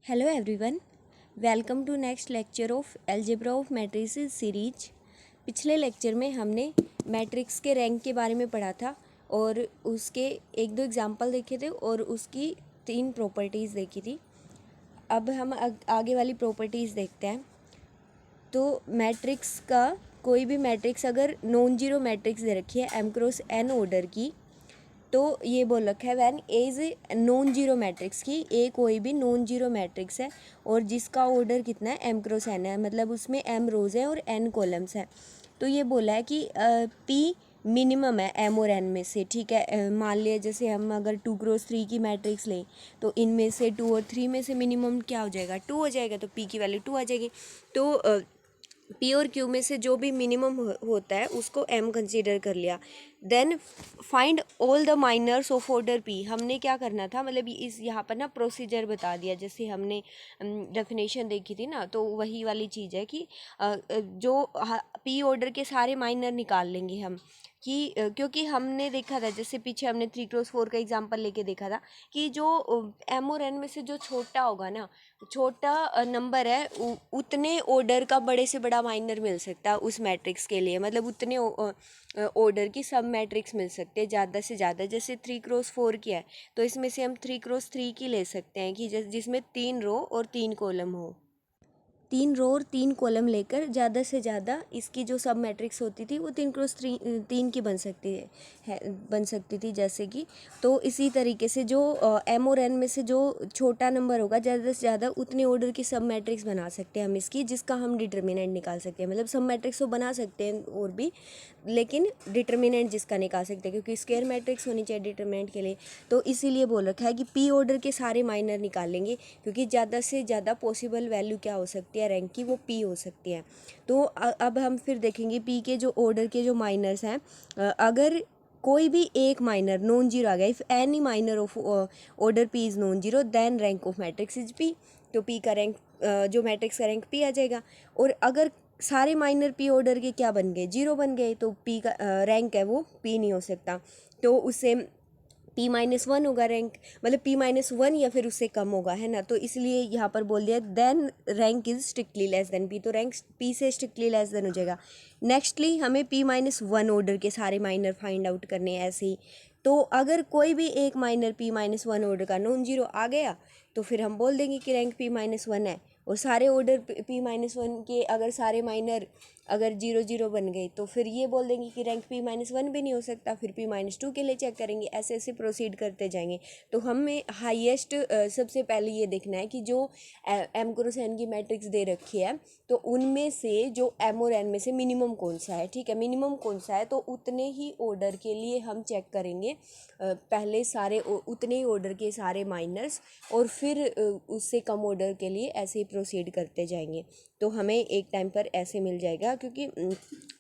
Hello everyone, welcome to next lecture of Algebra of Matrices series. पिछले lecture में हमने matrix के rank के बारे में पढ़ा था और उसके एक दो एग्जांपल देखे थे और उसकी 3 प्रॉपर्टीज़ देखी थी। अब हम आगे वाली प्रॉपर्टीज़ देखते हैं। तो मैट्रिक्स का कोई भी मैट्रिक्स अगर नॉन जीरो मैट्रिक्स दे रखी है m क्रॉस n ऑर्डर की, तो ये बोल रखा है when A is non zero matrix की, ए कोई भी नॉन जीरो मैट्रिक्स है और जिसका ऑर्डर कितना है m क्रॉस n है, मतलब उसमें m रोज है और n कॉलम्स है। तो ये बोला है कि p मिनिमम है m और n में से। ठीक है, मान लिया जैसे हम अगर 2 क्रॉस 3 की मैट्रिक्स लें तो इनमें से 2 और 3 में से मिनिमम क्या हो जाएगा, 2 हो जाएगा, तो p की वैल्यू 2 आ जाएगी। तो पी और क्यू में से जो भी मिनिमम होता है उसको एम कंसीडर कर लिया। Then find all the minors of order P. हमने क्या करना था, मतलब इस यहाँ पर ना प्रोसीजर बता दिया, जैसे हमने डेफिनेशन देखी थी ना, तो वही वाली चीज़ है कि जो पी ऑर्डर के सारे माइनर निकाल लेंगे हम कि क्योंकि हमने देखा था, जैसे पीछे हमने 3 क्रॉस 4 का एग्जांपल लेके देखा था कि जो एम और एन में से जो छोटा होगा ना, छोटा नंबर है, उतने ऑर्डर का बड़े से बड़ा माइनर मिल सकता है उस मैट्रिक्स के लिए, मतलब उतने ऑर्डर की सब मैट्रिक्स मिल सकते हैं ज़्यादा से ज़्यादा। जैसे 3 क्रॉस 4 की है तो इसमें से हम 3 क्रॉस 3 की ले सकते हैं कि जिसमें 3 रो और 3 कॉलम हो। 3 रो और 3 कॉलम लेकर ज़्यादा से ज़्यादा इसकी जो सब मैट्रिक्स होती थी वो 3 क्रॉस 3 की बन सकती थी जैसे कि। तो इसी तरीके से जो एम और एन में से जो छोटा नंबर होगा ज़्यादा से ज़्यादा उतने ऑर्डर की सब मैट्रिक्स बना सकते हैं हम इसकी, जिसका हम डिटर्मिनेंट निकाल सकते हैं। मतलब सब मैट्रिक्स तो बना सकते हैं और भी, लेकिन डिटर्मिनेंट जिसका निकाल सकते हैं, क्योंकि स्क्वायर मैट्रिक्स होनी चाहिए डिटर्मिनेंट के लिए। तो इसीलिए बोल रखा है कि पी ऑर्डर के सारे माइनर निकाल लेंगे, क्योंकि ज़्यादा से ज़्यादा पॉसिबल वैल्यू क्या हो सकती है रैंक की, वो पी हो सकती है। तो अब हम फिर देखेंगे पी के जो ऑर्डर के जो माइनर्स हैं, अगर कोई भी एक माइनर नॉन जीरो आ गया, if any minor of order P is non zero then rank of matrix is P. तो पी का रैंक जो मैट्रिक्स का रैंक पी आ जाएगा। और अगर सारे माइनर पी ऑर्डर के क्या बन गए, जीरो बन गए, तो पी का रैंक है वो पी नहीं हो सकता। तो उससे P-1 होगा रैंक, मतलब P-1 या फिर उससे कम होगा, है ना। तो इसलिए यहाँ पर बोल दिया then rank is strictly less than P, तो रैंक P से स्ट्रिक्टली लेस देन हो जाएगा। नेक्स्टली हमें P-1 ऑर्डर के सारे माइनर फाइंड आउट करने हैं ऐसे ही। तो अगर कोई भी एक माइनर P-1 ऑर्डर का नॉन जीरो आ गया तो फिर हम बोल देंगे कि रैंक P-1 है। और सारे ऑर्डर P-1 के अगर सारे माइनर अगर 0 0 बन गए तो फिर ये बोल देंगे कि रैंक P-1 भी नहीं हो सकता, फिर P-2 के लिए चेक करेंगे, ऐसे ऐसे प्रोसीड करते जाएंगे। तो हमें हाईएस्ट सबसे पहले ये देखना है कि जो एम क्रॉस एन की मैट्रिक्स दे रखी है तो उनमें से जो एम और एन में से मिनिमम कौन सा है। ठीक है, मिनिमम कौन सा है, तो उतने ही ऑर्डर के लिए हम चेक करेंगे पहले सारे उतने ही ऑर्डर के सारे माइनर्स, और फिर उससे कम ऑर्डर के लिए ऐसे ही प्रोसीड करते जाएंगे। तो हमें एक टाइम पर ऐसे मिल जाएगा, क्योंकि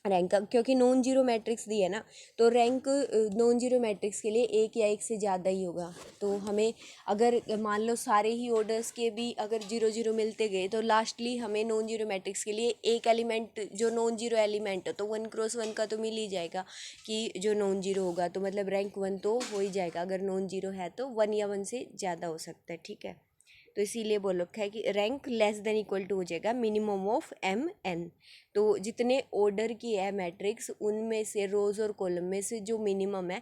रैंक क्योंकि नॉन जीरो मैट्रिक्स दी है ना, तो रैंक नॉन जीरो मैट्रिक्स के लिए एक या एक से ज़्यादा ही होगा। तो हमें अगर मान लो सारे ही ऑर्डर्स के भी अगर 0 0 मिलते गए तो लास्टली हमें नॉन जीरो मैट्रिक्स के लिए एक एलिमेंट जो नॉन जीरो एलिमेंट है तो 1 क्रॉस 1 का तो मिल ही जाएगा कि जो नॉन जीरो होगा, तो मतलब रैंक 1 तो हो ही जाएगा। अगर नॉन जीरो है तो 1 या 1 से ज़्यादा हो सकता है। ठीक है, तो इसीलिए बोल रखा है कि rank less than equal to हो जाएगा मिनिमम ऑफ एम एन। तो जितने ऑर्डर की है मैट्रिक्स उनमें से रोज और कॉलम में से जो मिनिमम है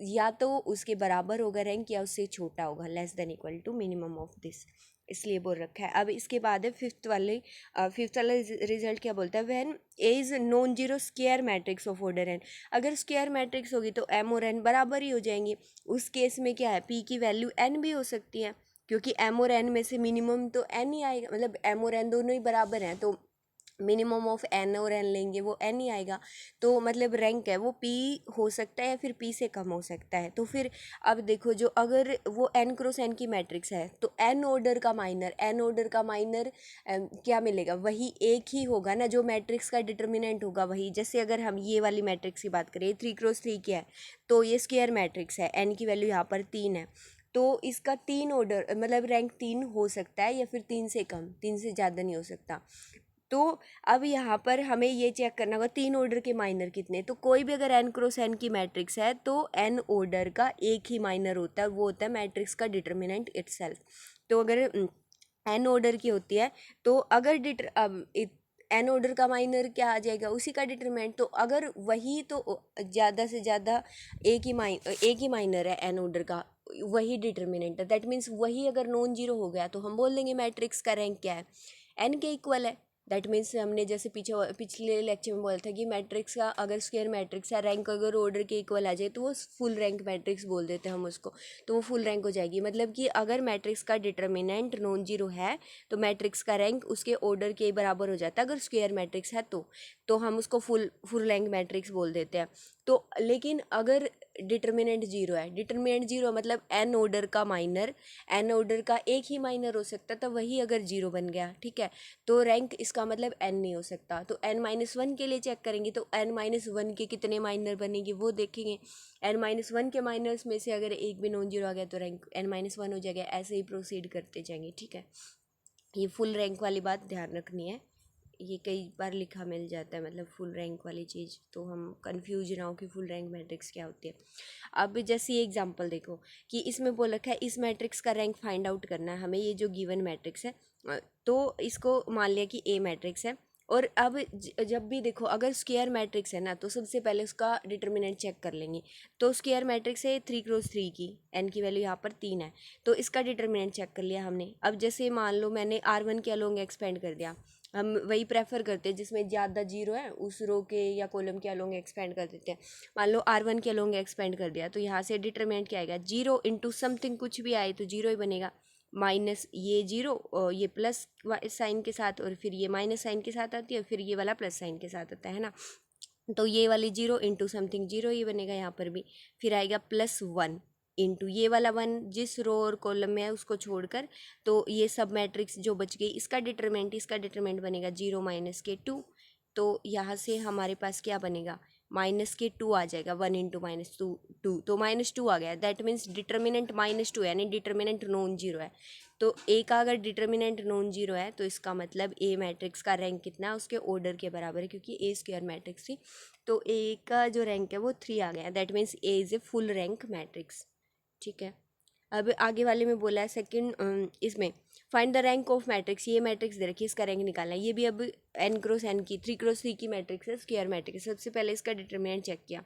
या तो उसके बराबर होगा रैंक या उससे छोटा होगा, less than equal to minimum of this, इसलिए बोल रखा है। अब इसके बाद है फिफ्थ वाला रिजल्ट क्या बोलता है, when A is non zero square matrix of order N. अगर स्क्वायर मैट्रिक्स होगी तो एम और एन बराबर ही हो जाएंगे। उस केस में क्या है, पी की वैल्यू एन भी हो सकती है, क्योंकि एम और एन में से मिनिमम तो एन ही आएगा, मतलब एम और एन दोनों ही बराबर हैं, तो मिनिमम ऑफ एन और एन लेंगे वो एन ही आएगा। तो मतलब रैंक है वो पी हो सकता है या फिर पी से कम हो सकता है। तो फिर अब देखो, जो अगर वो एन क्रॉस एन की मैट्रिक्स है तो एन ऑर्डर का माइनर क्या मिलेगा, वही एक ही होगा ना, जो मैट्रिक्स का डिटर्मिनेंट होगा वही। जैसे अगर हम ये वाली मैट्रिक्स की बात करें 3 क्रॉस 3 की है तो ये स्क्वायर मैट्रिक्स है, एन की वैल्यू यहाँ पर 3 है, तो इसका 3 ऑर्डर मतलब रैंक 3 हो सकता है या फिर 3 से कम, 3 से ज़्यादा नहीं हो सकता। तो अब यहाँ पर हमें ये चेक करना होगा 3 ऑर्डर के माइनर कितने। तो कोई भी अगर एन क्रॉस एन की मैट्रिक्स है तो एन ऑर्डर का एक ही माइनर होता है, वो होता है मैट्रिक्स का डिटर्मिनेंट इटसेल्फ। तो अगर एन ऑर्डर की होती है, तो अगर एन ऑर्डर का माइनर क्या आ जाएगा, उसी का डिटरमिनेंट। तो अगर वही तो ज़्यादा से ज़्यादा एक ही माइनर है एन ऑर्डर का, वही डिटरमिनेंट है, दैट मीन्स वही अगर नॉन जीरो हो गया तो हम बोल देंगे मैट्रिक्स का रैंक क्या है, एन के इक्वल है। दैट मीन्स हमने जैसे पिछले लेक्चर में बोला था कि मैट्रिक्स का अगर स्क्वायर मैट्रिक्स है, रैंक अगर ऑर्डर के इक्वल आ जाए तो वो फुल रैंक मैट्रिक्स बोल देते हैं हम उसको, तो वो फुल रैंक हो जाएगी। मतलब कि अगर मैट्रिक्स का डिटर्मिनेंट नॉन जीरो है तो मैट्रिक्स का रैंक उसके ऑर्डर के बराबर हो जाता है, अगर स्क्वायर मैट्रिक्स है तो हम उसको फुल रैंक मैट्रिक्स बोल देते हैं। तो लेकिन अगर डिटर्मिनेंट जीरो है, डिटर्मिनेंट जीरो मतलब एन ऑर्डर का माइनर, एन ऑर्डर का एक ही माइनर हो सकता था, वही अगर जीरो बन गया, ठीक है, तो रैंक इसका मतलब एन नहीं हो सकता। तो एन माइनस वन के लिए चेक करेंगे, तो एन माइनस वन के कितने माइनर बनेंगे वो देखेंगे। एन माइनस वन के माइनर्स में से अगर एक भी नॉन जीरो आ गया तो रैंक एन माइनस वन हो जाएगा। ऐसे ही प्रोसीड करते जाएंगे, ठीक है। ये फुल रैंक वाली बात ध्यान रखनी है, ये कई बार लिखा मिल जाता है, मतलब फुल रैंक वाली चीज़, तो हम कंफ्यूज ना हो कि फुल रैंक मैट्रिक्स क्या होती है। अब जैसे ये एग्जांपल देखो कि इसमें बोल रखा है इस मैट्रिक्स का रैंक फाइंड आउट करना है हमें, ये जो गिवन मैट्रिक्स है, तो इसको मान लिया कि ए मैट्रिक्स है। और अब जब भी देखो अगर स्क्वायर मैट्रिक्स है ना, तो सबसे पहले उसका डिटर्मिनेंट चेक कर लेंगे। तो स्क्वायर मैट्रिक्स है 3x3 की, एन की वैल्यू यहाँ पर 3 है, तो इसका डिटर्मिनेंट चेक कर लिया हमने। अब जैसे मान लो मैंने R1 के अलोंग एक्सपेंड कर दिया, हम वही प्रेफर करते हैं जिसमें ज़्यादा जीरो है उस रो के या कॉलम के अलोंग एक्सपेंड कर देते हैं। मान लो R1 के अलोंग एक्सपेंड कर दिया, तो यहाँ से डिटरमिनेंट क्या आएगा, जीरो इंटू समथिंग, कुछ भी आए तो जीरो ही बनेगा, माइनस ये जीरो, ये प्लस साइन के साथ, और फिर ये माइनस साइन के साथ आती है, फिर ये वाला प्लस साइन के साथ आता है ना। तो ये वाली जीरो इंटू समथिंग जीरो ही बनेगा यहाँ पर भी। फिर आएगा प्लस वन इंटू ये वाला वन, जिस रो और कॉलम में है उसको छोड़कर, तो ये सब मैट्रिक्स जो बच गई, इसका डिटरमिनेंट बनेगा जीरो माइनस के टू। तो यहाँ से हमारे पास क्या बनेगा, माइनस के टू आ जाएगा, वन इंटू माइनस टू, तो माइनस टू आ गया। That means determinant minus two है, यानी डिटर्मिनेंट नॉन जीरो है। तो ए का अगर डिटर्मिनेंट नॉन जीरो है तो इसका मतलब ए मैट्रिक्स का रैंक कितना है, उसके ऑर्डर के बराबर है, क्योंकि ए स्क्वायर मैट्रिक्स थी। तो ए का जो रैंक है वो 3 आ गया। That means A is a full rank matrix, ठीक है। अब आगे वाले में बोला है सेकंड, इसमें find the rank of matrix, ये मैट्रिक्स दे रखी है, इसका रैंक निकालना है। ये भी अब एन क्रॉस एन की 3x3 की मैट्रिक्स है, स्क्वायर मैट्रिक्स। सबसे पहले इसका डिटरमिनेंट चेक किया,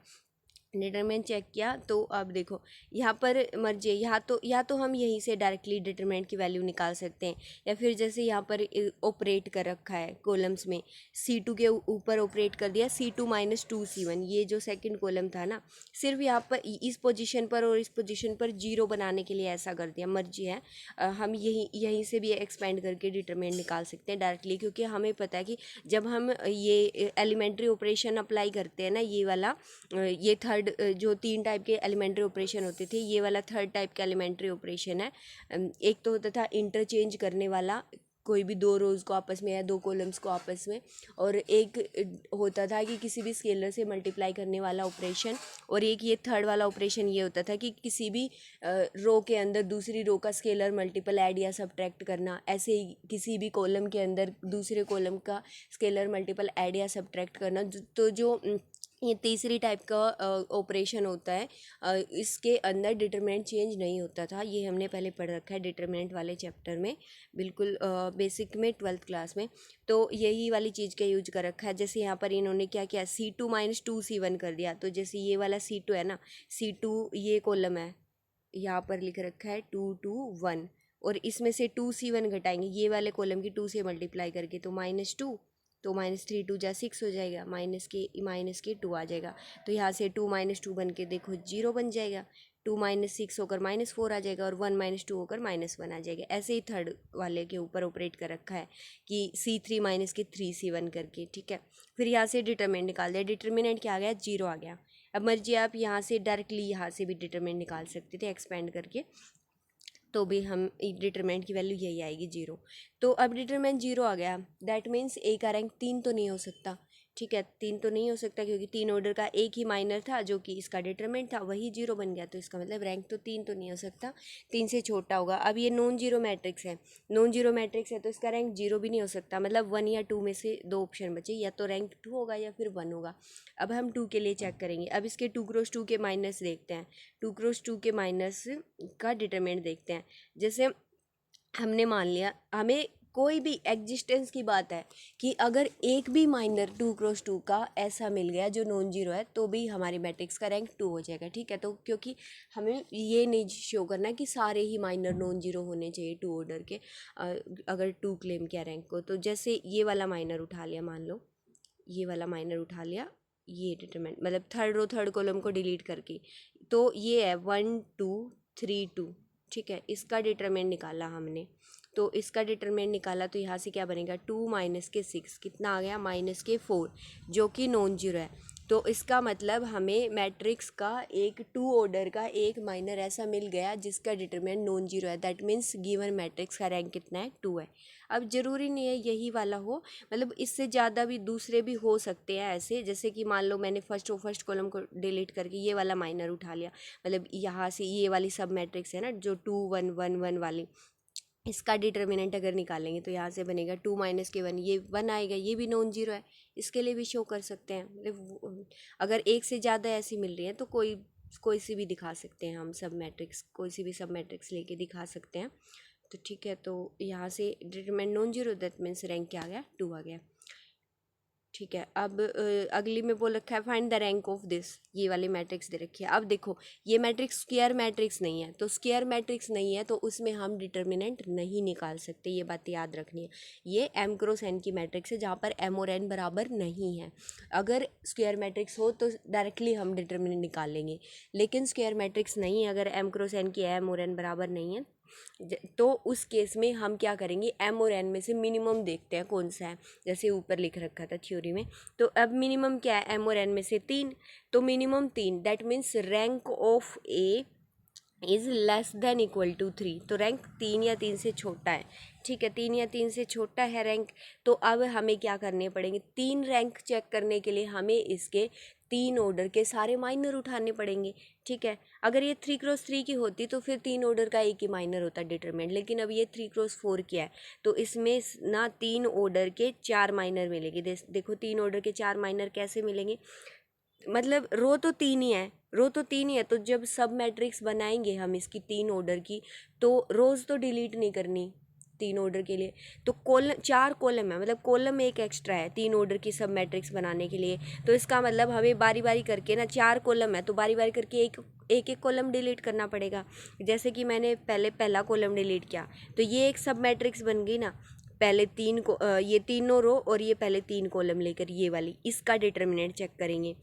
डिटरमिनेंट चेक किया, तो अब देखो यहाँ पर मर्जी है, या तो हम यहीं से डायरेक्टली डिटरमिनेंट की वैल्यू निकाल सकते हैं, या फिर जैसे यहाँ पर ऑपरेट कर रखा है कॉलम्स में, C2 के ऊपर ऑपरेट कर दिया, C2 माइनस 2C1, ये जो सेकंड कॉलम था ना, सिर्फ यहाँ पर इस पोजीशन पर और इस पोजीशन पर जीरो बनाने के लिए ऐसा कर दिया, मर्जी है। हम यहीं से भी एक्सपेंड करके डिटरमिनेंट निकाल सकते हैं डायरेक्टली, क्योंकि हमें पता है कि जब हम ये एलिमेंट्री ऑपरेशन अप्लाई करते हैं ना, ये वाला ये थर्ड, जो 3 टाइप के एलिमेंट्री ऑपरेशन होते थे, ये वाला थर्ड टाइप का एलिमेंट्री ऑपरेशन है। एक तो होता था इंटरचेंज करने वाला, कोई भी दो रोज़ को आपस में या दो कॉलम्स को आपस में, और एक होता था कि किसी भी स्केलर से मल्टीप्लाई करने वाला ऑपरेशन, और एक ये थर्ड वाला ऑपरेशन ये होता था कि किसी भी रो के अंदर दूसरी रो का स्केलर मल्टीपल ऐड या सब्ट्रैक्ट करना। ऐसे ही किसी भी कॉलम के अंदर दूसरे कॉलम का स्केलर मल्टीपल ऐड या सब्ट्रैक्ट करना। तो जो ये तीसरी टाइप का ऑपरेशन होता है, इसके अंदर डिटरमिनेंट चेंज नहीं होता था। ये हमने पहले पढ़ रखा है डिटरमिनेंट वाले चैप्टर में, बिल्कुल बेसिक में 12th क्लास में। तो यही वाली चीज़ का यूज कर रखा है। जैसे यहाँ पर इन्होंने क्या किया, C2 माइनस 2C1 कर दिया। तो जैसे ये वाला C2 है ना, C2 ये कॉलम है, यहाँ पर लिख रखा है 2 2 1, और इसमें से 2C1 घटाएंगे ये वाले कॉलम की 2 से मल्टीप्लाई करके, तो -2, तो -3 2 जा 6 हो जाएगा, माइनस के 2 आ जाएगा। तो यहाँ से 2 माइनस 2 बन के देखो 0 बन जाएगा, 2 माइनस 6 होकर -4 आ जाएगा, और 1 माइनस 2 होकर -1 आ जाएगा। ऐसे ही थर्ड वाले के ऊपर ऑपरेट कर रखा है कि C3 माइनस के 3C1 करके, ठीक है। फिर यहाँ से डिटरमिनेंट निकाल दिया, डिटरमिनेंट क्या आ गया, 0 आ गया। अब मर्जी आप यहाँ से डायरेक्टली यहाँ से भी डिटरमिनेंट निकाल सकते थे एक्सपेंड करके, तो भी हम डिटरमिनेंट की वैल्यू यही आएगी 0। तो अब डिटरमिनेंट 0 आ गया, दैट मीन्स ए का रैंक 3 तो नहीं हो सकता, ठीक है। 3 तो नहीं हो सकता क्योंकि 3 ऑर्डर का एक ही माइनर था जो कि इसका डिटरमिनेंट था, वही 0 बन गया। तो इसका मतलब रैंक तो 3 तो नहीं हो सकता, 3 से छोटा होगा। अब ये नॉन जीरो मैट्रिक्स है, नॉन जीरो मैट्रिक्स है तो इसका रैंक 0 भी नहीं हो सकता, मतलब 1 या 2 में से 2 ऑप्शन बचे, या तो रैंक 2 होगा या फिर 1 होगा। अब हम 2 के लिए चेक करेंगे। अब इसके 2x2 के माइनस देखते हैं, 2x2 के माइनस का डिटरमिनेंट देखते हैं। जैसे हमने मान लिया, हमें कोई भी एग्जिस्टेंस की बात है कि अगर एक भी माइनर 2x2 का ऐसा मिल गया जो नॉन जीरो है तो भी हमारी मैट्रिक्स का रैंक 2 हो जाएगा, ठीक है। तो क्योंकि हमें ये नहीं शो करना कि सारे ही माइनर नॉन जीरो होने चाहिए 2 ऑर्डर के, अगर 2 क्लेम किया रैंक को। तो जैसे ये वाला माइनर उठा लिया, मान लो ये वाला माइनर उठा लिया, ये डिटरमिनेंट मतलब थर्ड रो थर्ड कॉलम को डिलीट करके, तो ये है 1 2 3 2, ठीक है। इसका डिटरमिनेंट निकाला हमने, तो इसका डिटरमिनेंट निकाला तो यहाँ से क्या बनेगा 2 माइनस के 6 कितना आ गया माइनस के 4, जो कि नॉन जीरो है। तो इसका मतलब हमें मैट्रिक्स का एक 2 ऑर्डर का एक माइनर ऐसा मिल गया जिसका डिटरमिनेंट नॉन जीरो है, दैट मीन्स गिवन मैट्रिक्स का रैंक कितना है 2 है। अब ज़रूरी नहीं है यही वाला हो, मतलब इससे ज़्यादा भी दूसरे भी हो सकते हैं ऐसे, जैसे कि मान लो मैंने फर्स्ट कॉलम को डिलीट करके ये वाला माइनर उठा लिया, मतलब यहाँ से ये वाली सब मैट्रिक्स है ना जो 2 1 1 1 वाली, इसका डिटर्मिनेंट अगर निकालेंगे तो यहाँ से बनेगा 2 माइनस के 1, ये 1 आएगा, ये भी नॉन जीरो है, इसके लिए भी शो कर सकते हैं। मतलब अगर एक से ज़्यादा ऐसी मिल रही है तो कोई सी भी दिखा सकते हैं हम, सब मैट्रिक्स कोई सी भी सब मैट्रिक्स लेके दिखा सकते हैं। तो ठीक है, तो यहाँ से determinant non zero, that means rank क्या आ गया 2 आ गया, ठीक है। अब अगली में बोल रखा है find the rank of this, ये वाली मैट्रिक्स दे रखी है। अब देखो ये मैट्रिक्स स्क्वायर मैट्रिक्स नहीं है, तो स्क्वायर मैट्रिक्स नहीं है तो उसमें हम डिटर्मिनेंट नहीं निकाल सकते, ये बात याद रखनी है। ये m क्रॉस n की मैट्रिक्स है जहाँ पर m और n बराबर नहीं है। अगर स्क्वायर मैट्रिक्स हो तो डायरेक्टली हम डिटर्मिनेंट निकाल लेंगे, लेकिन स्क्वायर मैट्रिक्स नहीं है, अगर m क्रॉस n की m और n बराबर नहीं है तो उस केस में हम क्या करेंगे, m और n में से मिनिमम देखते हैं कौन सा है, जैसे ऊपर लिख रखा था थ्योरी में। तो अब मिनिमम क्या है, m और n में से 3, तो minimum 3, that means rank of A is less than equal to 3, तो रैंक 3 या 3 से छोटा है, ठीक है। 3 या 3 से छोटा है रैंक, तो अब हमें क्या करने पड़ेंगे, 3 रैंक चेक करने के लिए हमें इसके 3 ऑर्डर के सारे माइनर उठाने पड़ेंगे, ठीक है। अगर ये 3x3 की होती तो फिर 3 ऑर्डर का एक ही माइनर होता डिटरमिनेंट, लेकिन अब ये 3x4 की है तो इसमें ना 3 ऑर्डर के 4 माइनर मिलेंगे। देखो 3 ऑर्डर के 4 माइनर कैसे मिलेंगे, मतलब रो तो 3 ही है, रो तो 3 ही है, तो जब सब मैट्रिक्स बनाएंगे हम इसकी 3 ऑर्डर की तो रोज़ तो डिलीट नहीं करनी 3 ऑर्डर के लिए, तो कॉलम 4 कॉलम है, मतलब कॉलम एक एक्स्ट्रा है 3 ऑर्डर की सब मैट्रिक्स बनाने के लिए। तो इसका मतलब हमें बारी बारी करके ना 4 कॉलम है तो बारी बारी करके एक कॉलम डिलीट करना पड़ेगा। जैसे कि मैंने पहले पहला कॉलम डिलीट किया तो ये एक सब मैट्रिक्स बन गई ना, पहले 3 को ये तीनों रो और ये पहले 3 कॉलम लेकर ये वाली, इसका डिटर्मिनेंट चेक करेंगे।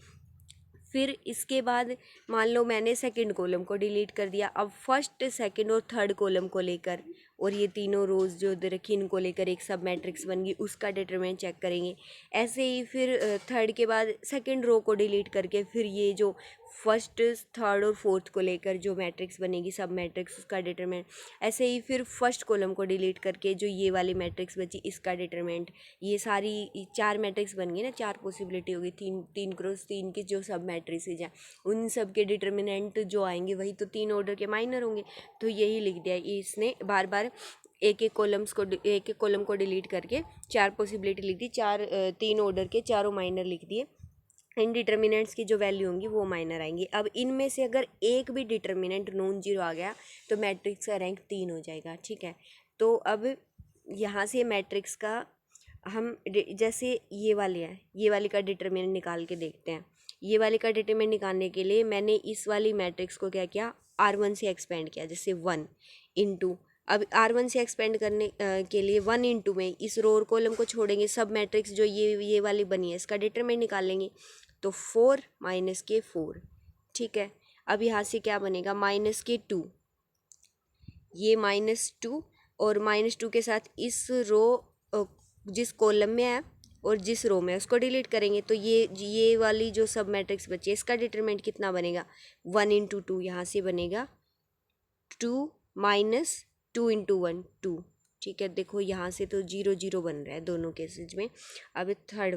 फिर इसके बाद मान लो मैंने सेकंड कॉलम को डिलीट कर दिया, अब फर्स्ट सेकंड और थर्ड कॉलम को लेकर और ये तीनों रोज़ जो दे रखी इनको लेकर एक सब मैट्रिक्स बन गई, उसका डिटरमिनेंट चेक करेंगे। ऐसे ही फिर थर्ड के बाद सेकंड रो को डिलीट करके फिर ये जो फर्स्ट थर्ड और फोर्थ को लेकर जो मैट्रिक्स बनेगी सब मैट्रिक्स, उसका डिटरमिनेंट। ऐसे ही फिर फर्स्ट कॉलम को डिलीट करके जो ये वाली मैट्रिक्स बची इसका डिटरमिनेंट। ये सारी 4 मैट्रिक्स बन गई ना, 4 पॉसिबिलिटी होगी, 3x3 की जो सब मैट्रिसेज हैं उन सब के डिटरमिनेंट जो आएंगे वही तो 3 ऑर्डर के माइनर होंगे। तो यही लिख दिया इसने, बार बार एक एक कॉलम को डिलीट करके 4 पॉसिबिलिटी लिख दी, 3 ऑर्डर के चारों माइनर लिख दिए, इन डिटर्मिनेंट्स की जो वैल्यू होंगी वो माइनर आएंगी। अब इनमें से अगर एक भी डिटर्मिनेंट नॉन जीरो आ गया तो मैट्रिक्स का रैंक 3 हो जाएगा, ठीक है। तो अब यहाँ से मैट्रिक्स का हम जैसे ये वाले हैं, ये वाले का डिटर्मिनेंट निकाल के देखते हैं। ये वाले का डिटर्मिनेंट निकालने के लिए मैंने इस वाली मैट्रिक्स को क्या किया, R1 से एक्सपेंड किया, जैसे 1 इंटू, अब R1 से एक्सपेंड करने के लिए 1 इंटू में इस रो और कॉलम को छोड़ेंगे, सब मैट्रिक्स जो ये वाली बनी है इसका डिटर्मिनेंट निकालेंगे, तो 4 माइनस के 4, ठीक है। अब यहाँ से क्या बनेगा माइनस के 2, ये -2 और -2 के साथ इस रो जिस कॉलम में है और जिस रो में है उसको डिलीट करेंगे, तो ये वाली जो सब मैट्रिक्स बची है इसका डिटरमिनेंट कितना बनेगा 1 इंटू 2, यहाँ से बनेगा 2 माइनस 2 इंटू 1 2, ठीक है। देखो यहाँ से तो 0 0 बन रहा है दोनों केसेज में। अब थर्ड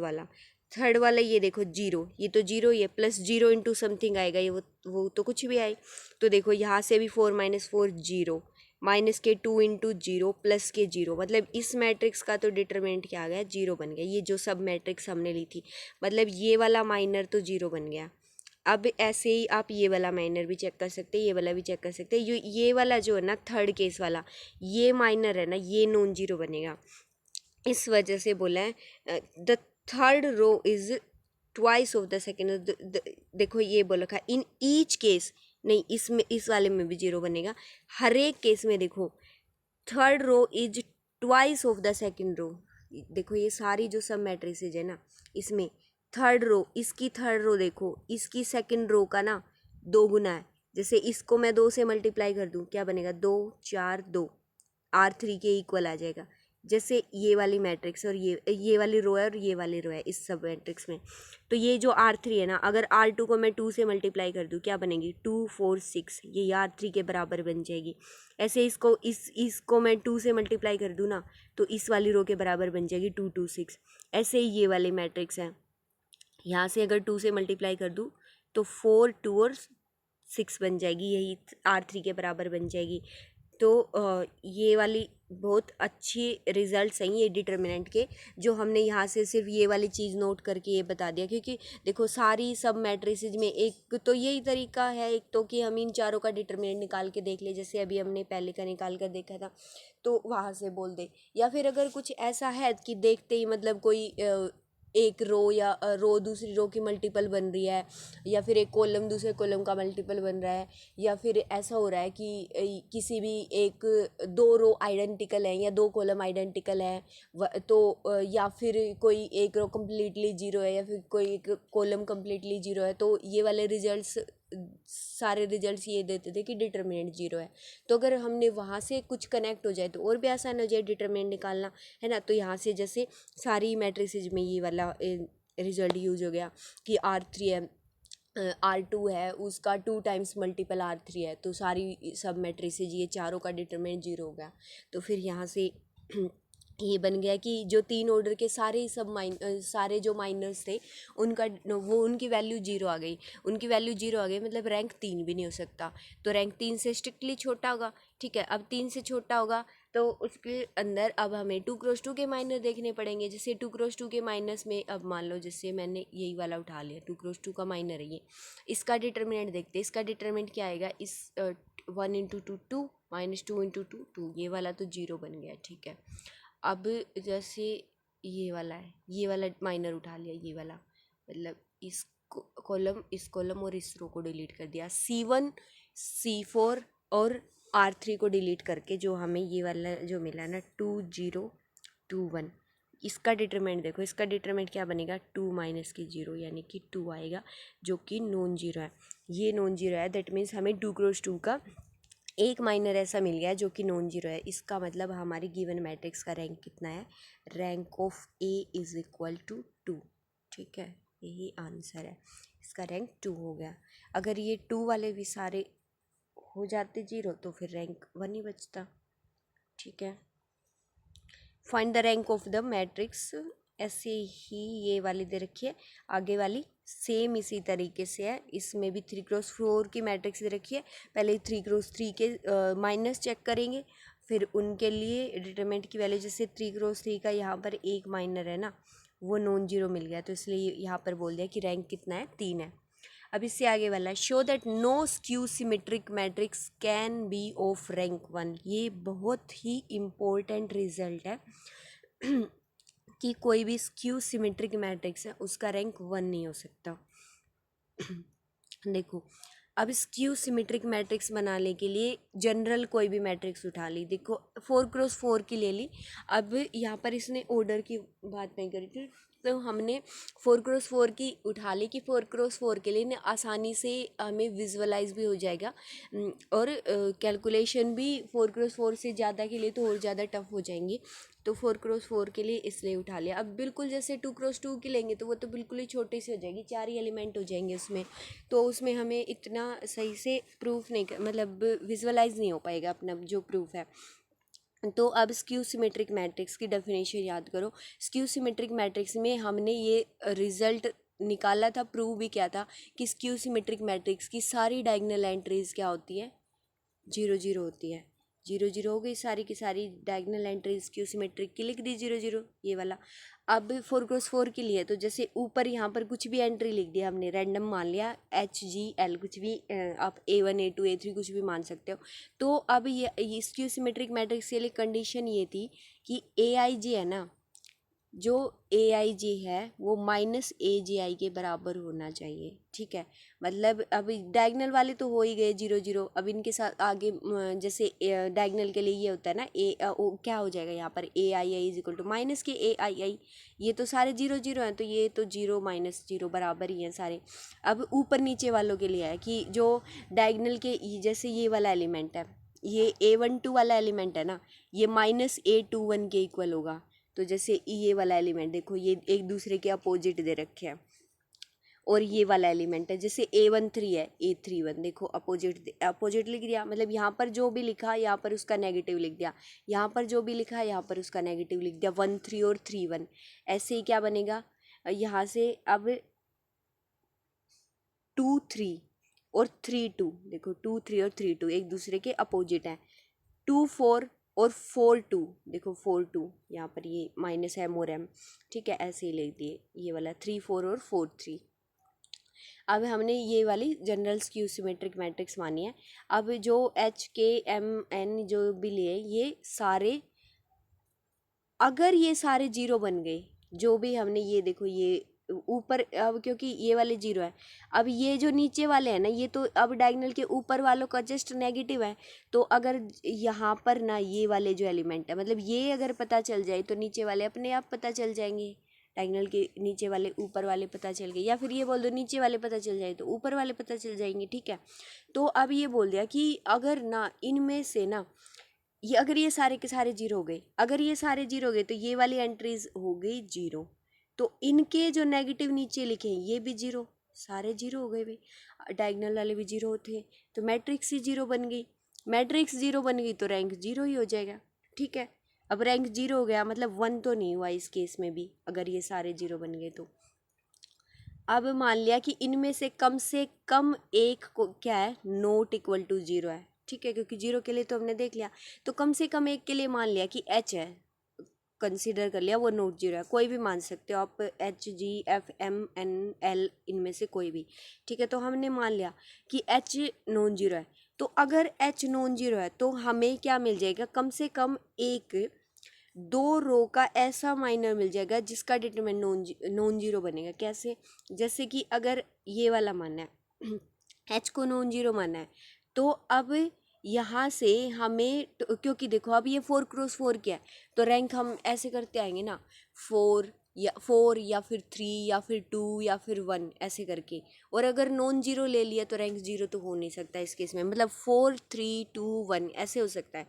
वाला ये देखो 0, ये तो 0 ही है, प्लस 0 इंटू समथिंग आएगा, ये वो तो कुछ भी आए। तो देखो यहाँ से भी 4 माइनस 4 0, माइनस के 2 इंटू 0 प्लस के 0, मतलब इस मैट्रिक्स का तो डिटरमिनेंट क्या आ गया 0 बन गया। ये जो सब मैट्रिक्स हमने ली थी मतलब ये वाला माइनर तो 0 बन गया। अब ऐसे ही आप ये वाला माइनर भी चेक कर सकते हैं, ये वाला भी चेक कर सकते हैं। ये वाला जो है ना थर्ड केस वाला, ये माइनर है ना, ये नॉन जीरो बनेगा। इस वजह से बोला है the third row is twice of the second. देखो ये बोल रखा है इन ईच केस, नहीं इसमें इस वाले में भी जीरो बनेगा। हर एक केस में देखो third row is twice of the second row. देखो ये सारी जो सब मैट्रिसेज है ना, इसमें थर्ड रो, इसकी थर्ड रो देखो, इसकी सेकेंड रो का ना 2 गुना है। जैसे इसको मैं 2 से मल्टीप्लाई कर दूँ, क्या बनेगा, 2 4 2, R3 के इक्वल आ जाएगा। जैसे ये वाली मैट्रिक्स और ये वाली रो है और ये वाली रो है इस सब मैट्रिक्स में, तो ये जो R3 है ना, अगर R2 को मैं 2 से मल्टीप्लाई कर दूँ, क्या बनेगी, 2 4 6, ये R3 के बराबर बन जाएगी। ऐसे इसको मैं 2 से मल्टीप्लाई कर दूँ ना, तो इस वाली रो के बराबर बन जाएगी 2 2 6। ऐसे ही ये वाली मैट्रिक्स है, यहाँ से अगर 2 से मल्टीप्लाई कर दूँ तो 4 2 और 6 बन जाएगी, यही R3 के बराबर बन जाएगी। तो ये वाली बहुत अच्छी रिजल्ट्स हैं ये डिटर्मिनेंट के, जो हमने यहाँ से सिर्फ ये वाली चीज़ नोट करके ये बता दिया। क्योंकि देखो सारी सब मैट्रिसेज में एक तो यही तरीका है, एक तो कि हम इन चारों का डिटर्मिनेंट निकाल के देख ले, जैसे अभी हमने पहले का निकाल कर देखा था, तो वहाँ से बोल दे। या फिर अगर कुछ ऐसा है कि देखते ही मतलब कोई एक रो या रो दूसरी रो की मल्टीपल बन रही है, या फिर एक कॉलम दूसरे कॉलम का मल्टीपल बन रहा है, या फिर ऐसा हो रहा है कि किसी भी एक 2 रो आइडेंटिकल है या 2 कॉलम आइडेंटिकल है, तो या फिर कोई एक रो कम्प्लीटली जीरो है या फिर कोई एक कॉलम कम्प्लीटली जीरो है, तो ये वाले रिजल्ट्स सारे रिजल्ट्स ये देते थे कि डिटर्मिनेंट जीरो है। तो अगर हमने वहाँ से कुछ कनेक्ट हो जाए तो और भी आसान हो जाए डिटर्मिनेंट निकालना, है ना। तो यहाँ से जैसे सारी मैट्रिसेज में ये वाला रिजल्ट यूज हो गया कि R3 है, R2 है, उसका 2 टाइम्स मल्टीपल R3 है, तो सारी सब मैट्रिसेज ये चारों का डिटर्मिनेंट जीरो हो गया। तो फिर यहाँ से ये बन गया कि जो 3 ऑर्डर के सारे सब सारे जो माइनर्स थे उनका वो उनकी वैल्यू जीरो आ गई, उनकी वैल्यू जीरो आ गई, मतलब रैंक 3 भी नहीं हो सकता। तो रैंक 3 से स्ट्रिक्टली छोटा होगा, ठीक है। अब 3 से छोटा होगा तो उसके अंदर अब हमें 2x2 के माइनर देखने पड़ेंगे। जैसे 2x2 के माइनस में अब मान लो जैसे मैंने यही वाला उठा लिया, 2x2 का माइनर है ये, इसका डिटर्मिनेंट देखते हैं। इसका डिटर्मिनेंट क्या आएगा, इस 1 इंटू 2 2 माइनस 2 इंटू 2 2, ये वाला तो जीरो बन गया, ठीक है। अब जैसे ये वाला है, ये वाला माइनर उठा लिया, ये वाला मतलब इस कॉलम और इस रो को डिलीट कर दिया, C1 C4 और R3 को डिलीट करके जो हमें ये वाला जो मिला ना 2 0 2 1, इसका डिटरमिनेंट देखो, इसका डिटरमिनेंट क्या बनेगा, 2 माइनस की 0 यानी कि 2 आएगा, जो कि नॉन जीरो है। ये नॉन जीरो है, दैट मीन्स हमें 2x2 का एक माइनर ऐसा मिल गया है जो कि नॉन जीरो है। इसका मतलब हमारी गिवन मैट्रिक्स का रैंक कितना है, rank of A is equal to 2, ठीक है, यही आंसर है। इसका रैंक 2 हो गया। अगर ये 2 वाले भी सारे हो जाते जीरो तो फिर रैंक 1 ही बचता, ठीक है। Find the rank of the matrix, ऐसे ही ये वाली दे रखी है, आगे वाली सेम इसी तरीके से है। इसमें भी 3x4 की मैट्रिक्स दे रखी है। पहले 3x3 के माइनस चेक करेंगे, फिर उनके लिए डिटरमिनेंट की वैल्यू, जैसे 3x3 का यहाँ पर एक माइनर है ना, वो नॉन जीरो मिल गया, तो इसलिए यहाँ पर बोल दिया कि रैंक कितना है, 3 है। अब इससे आगे वाला है, show that no skew symmetric matrix can be of rank 1। ये बहुत ही इम्पोर्टेंट रिजल्ट है कि कोई भी स्क्यू सिमेट्रिक मैट्रिक्स है उसका रैंक 1 नहीं हो सकता। देखो अब स्क्यू सिमेट्रिक मैट्रिक्स बनाने के लिए जनरल कोई भी मैट्रिक्स उठा ली, देखो 4x4 की ले ली। अब यहाँ पर इसने ऑर्डर की बात नहीं करी थी, तो हमने 4x4 की उठा ली कि 4x4 के लिए ना आसानी से हमें विजुअलाइज भी हो जाएगा, और कैलकुलेशन भी 4x4 से ज़्यादा के लिए तो और ज़्यादा टफ हो जाएंगी। तो 4x4 के लिए इसलिए उठा लिया। अब बिल्कुल जैसे 2x2 की लेंगे तो वो तो बिल्कुल ही छोटी सी हो जाएगी, 4 ही एलिमेंट हो जाएंगे उसमें, तो उसमें हमें इतना सही से प्रूफ नहीं मतलब विजुअलाइज नहीं हो पाएगा अपना जो प्रूफ है। तो अब स्क्यू सिमेट्रिक मैट्रिक्स की डेफिनेशन याद करो। स्क्यू सिमेट्रिक मैट्रिक्स में हमने ये रिजल्ट निकाला था, प्रूव भी किया था कि स्क्यू सिमेट्रिक मैट्रिक्स की सारी डायगोनल एंट्रीज क्या होती है, 0 0 होती है। जीरो जीरो हो गई सारी की सारी डायगोनल एंट्री स्क्यू सिमेट्रिक की लिख दी जीरो जीरो ये वाला। अब 4x4 के लिए तो जैसे ऊपर यहाँ पर कुछ भी एंट्री लिख दिया हमने, रैंडम मान लिया HGL कुछ भी, आप A1 A2 A3 कुछ भी मान सकते हो। तो अब ये स्क्यू सिमेट्रिक मैट्रिक्स के लिए कंडीशन ये थी कि AIJ है ना, जो AIJ है वो -AJI के बराबर होना चाहिए। ठीक है, मतलब अब डायगनल वाले तो हो ही गए जीरो जीरो, अब इनके साथ आगे जैसे डायगनल के लिए ये होता है ना क्या हो जाएगा यहाँ पर AII is equal to minus के AII, ये तो सारे जीरो जीरो हैं तो ये तो जीरो माइनस जीरो बराबर ही हैं सारे। अब ऊपर नीचे वालों के लिए है कि जो डायगनल के जैसे ये वाला एलिमेंट है, ये A12 वाला एलिमेंट है ना, ये -A21 के इक्वल होगा। तो जैसे ये वाला एलिमेंट देखो, ये एक दूसरे के अपोजिट दे रखे हैं, और ये वाला एलिमेंट है जैसे A13 है A31, देखो अपोजिट लिख दिया, मतलब यहाँ पर जो भी लिखा यहाँ पर उसका नेगेटिव लिख दिया, यहाँ पर जो भी लिखा यहाँ पर उसका नेगेटिव लिख दिया, 1 3 और 3 1। ऐसे ही क्या बनेगा यहाँ से, अब 2 3 और 3 2, देखो 2 3 और 3 2 एक दूसरे के अपोजिट हैं, 2 4 और 4 2, देखो 4 2 यहाँ पर ये माइनस है मोर एम। ठीक है, ऐसे ही लिख दिए ये वाला 3 4 और 4 3। अब हमने ये वाली जनरल स्क्यू सिमेट्रिक मैट्रिक्स मानी है। अब जो HKMN जो भी लिए ये सारे, अगर ये सारे जीरो बन गए, जो भी हमने ये देखो ये ऊपर, अब क्योंकि ये वाले जीरो है, अब ये जो नीचे वाले हैं ना ये तो अब डायगोनल के ऊपर वालों का जस्ट नेगेटिव है। तो अगर यहाँ पर ना ये वाले जो एलिमेंट है, मतलब ये अगर पता चल जाए तो नीचे वाले अपने आप पता चल जाएंगे, डायगोनल के नीचे वाले ऊपर वाले पता चल गए, या फिर ये बोल दो नीचे वाले पता चल जाए तो ऊपर वाले पता चल जाएंगे। ठीक है, तो अब ये बोल दिया कि अगर ना इनमें से ना ये, अगर ये सारे के सारे जीरो हो गए, अगर ये सारे जीरो हो गए तो ये वाली एंट्रीज हो गई जीरो, तो इनके जो नेगेटिव नीचे लिखे हैं ये भी जीरो, सारे जीरो हो गए भाई, डायगोनल वाले भी जीरो थे तो मैट्रिक्स ही जीरो बन गई। मैट्रिक्स जीरो बन गई तो रैंक जीरो ही हो जाएगा। ठीक है, अब रैंक जीरो हो गया मतलब 1 तो नहीं हुआ इस केस में भी, अगर ये सारे जीरो बन गए तो। अब मान लिया कि इनमें से कम एक को क्या है, नॉट इक्वल टू जीरो है। ठीक है, क्योंकि जीरो के लिए तो हमने देख लिया, तो कम से कम एक के लिए मान लिया कि H है, कंसीडर कर लिया वो नॉट जीरो है, कोई भी मान सकते हो आप, HGFMNL इनमें से कोई भी। ठीक है, तो हमने मान लिया कि H नॉन जीरो है, तो अगर H नॉन जीरो है तो हमें क्या मिल जाएगा, कम से कम एक दो रो का ऐसा माइनर मिल जाएगा जिसका डिटरमिनेंट नॉन जीरो बनेगा। कैसे, जैसे कि अगर ये वाला मानना है H को नॉन जीरो मानना है, तो अब यहाँ से हमें क्योंकि देखो अब ये 4x4 क्या है, तो रैंक हम ऐसे करते आएंगे ना, 4 या फिर 3 या फिर 2 या फिर 1 ऐसे करके, और अगर नॉन जीरो ले लिया तो रैंक जीरो तो हो नहीं सकता इस केस में, मतलब 4 3 2 1 ऐसे हो सकता है।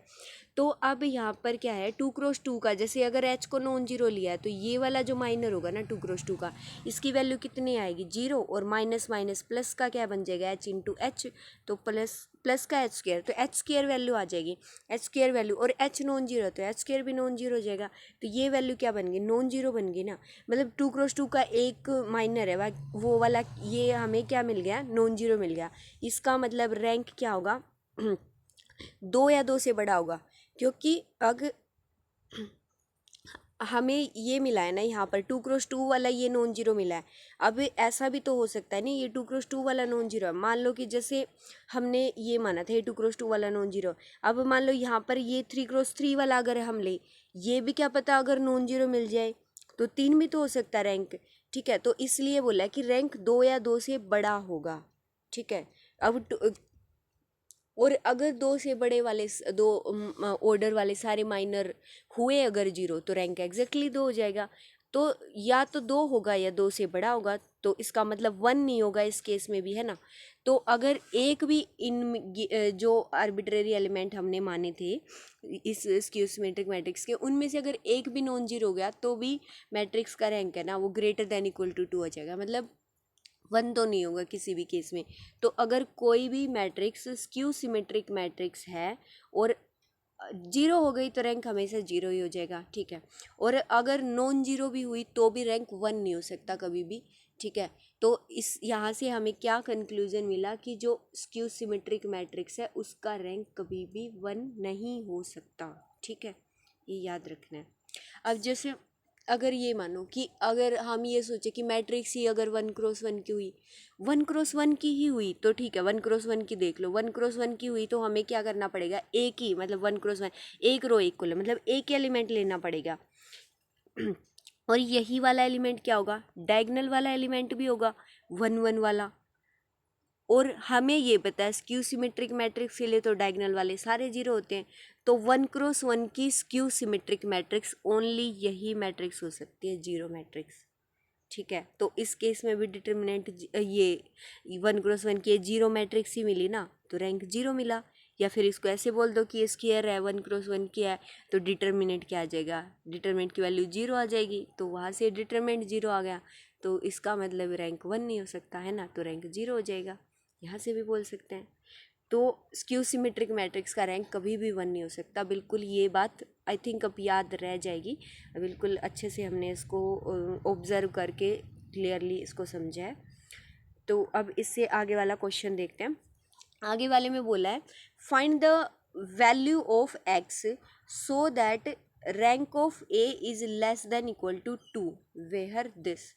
तो अब यहाँ पर क्या है 2x2 का, जैसे अगर H को नॉन जीरो लिया है तो ये वाला जो माइनर होगा ना 2x2 का, इसकी वैल्यू कितनी आएगी, जीरो, और माइनस माइनस प्लस का क्या बन जाएगा H इंटू H, तो प्लस का H स्क्वायर, तो H स्क्वायर वैल्यू आ जाएगी, H स्क्वायर वैल्यू, और H नॉन जीरो तो H स्क्वायर भी नॉन जीरो हो जाएगा, तो ये वैल्यू क्या बन गई, नॉन जीरो बन गई ना, मतलब 2x2 का एक माइनर है वो वाला, ये हमें क्या मिल गया, नॉन जीरो मिल गया। इसका मतलब रैंक क्या होगा, 2 या 2 से बड़ा होगा, क्योंकि अगर हमें ये मिला है ना यहाँ पर 2x2 वाला ये नॉन जीरो मिला है। अब ऐसा भी तो हो सकता है नहीं ये 2x2 वाला नॉन जीरो है, मान लो कि जैसे हमने ये माना था ये 2x2 वाला नॉन जीरो, अब मान लो यहाँ पर ये 3x3 वाला अगर हम ले, ये भी क्या पता अगर नॉन जीरो मिल जाए, तो 3 भी तो हो सकता है रैंक। ठीक है, तो इसलिए बोला है कि रैंक 2 या 2 से बड़ा होगा। ठीक है, अब और अगर 2 से बड़े वाले दो ऑर्डर वाले सारे माइनर हुए अगर जीरो, तो रैंक एग्जैक्टली 2 हो जाएगा। तो या तो 2 होगा या 2 से बड़ा होगा, तो इसका मतलब 1 नहीं होगा इस केस में भी, है ना। तो अगर एक भी इन जो आर्बिट्रेरी एलिमेंट हमने माने थे इस स्क्यू सिमेट्रिक मैट्रिक्स के, उनमें से अगर एक भी नॉन जीरो हो गया तो भी मैट्रिक्स का रैंक है ना वो ग्रेटर देन इक्वल टू 2 हो जाएगा, मतलब 1 तो नहीं होगा किसी भी केस में। तो अगर कोई भी मैट्रिक्स स्क्यू सिमेट्रिक मैट्रिक्स है और जीरो हो गई तो रैंक हमेशा जीरो ही हो जाएगा। ठीक है, और अगर नॉन जीरो भी हुई तो भी रैंक 1 नहीं हो सकता कभी भी, ठीक है। तो इस यहाँ से हमें क्या कंक्लूजन मिला कि जो स्क्यू सिमेट्रिक मैट्रिक्स है उसका रैंक कभी भी 1 नहीं हो सकता। ठीक है, ये याद रखना है। अब जैसे अगर ये मानो कि अगर हम ये सोचे कि मैट्रिक्स ही अगर 1x1 की हुई, 1x1 की ही हुई तो ठीक है, 1x1 की देख लो, 1x1 की हुई तो हमें क्या करना पड़ेगा, एक ही मतलब 1x1, एक रो एक कॉलम, मतलब एक एलिमेंट लेना पड़ेगा। और यही वाला एलिमेंट क्या होगा, डायगोनल वाला एलिमेंट भी होगा 1 1 वाला। और हमें ये पता है स्क्यू सिमेट्रिक मैट्रिक्स के लिए तो डायगोनल वाले सारे जीरो होते हैं। तो 1x1 की स्क्यू सिमेट्रिक मैट्रिक्स ओनली यही मैट्रिक्स हो सकती है, जीरो मैट्रिक्स। ठीक है, तो इस केस में भी डिटर्मिनेंट ये 1x1 की जीरो मैट्रिक्स ही मिली ना, तो रैंक जीरो मिला। या फिर इसको ऐसे बोल दो कि ये स्क्वायर है, 1x1 की है, तो डिटर्मिनेंट क्या आ जाएगा, डिटर्मिनेंट की वैल्यू जीरो आ जाएगी, तो वहाँ से डिटर्मिनेंट जीरो आ गया, तो इसका मतलब रैंक 1 नहीं हो सकता है ना, तो रैंक जीरो हो जाएगा। यहाँ से भी बोल सकते हैं। तो स्क्यू सिमेट्रिक मैट्रिक्स का रैंक कभी भी 1 नहीं हो सकता। बिल्कुल ये बात आई थिंक अब याद रह जाएगी, बिल्कुल अच्छे से हमने इसको ऑब्ज़र्व करके क्लियरली इसको समझा है। तो अब इससे आगे वाला क्वेश्चन देखते हैं। आगे वाले में बोला है find the value of x so that rank of A is less than equal to 2 where this.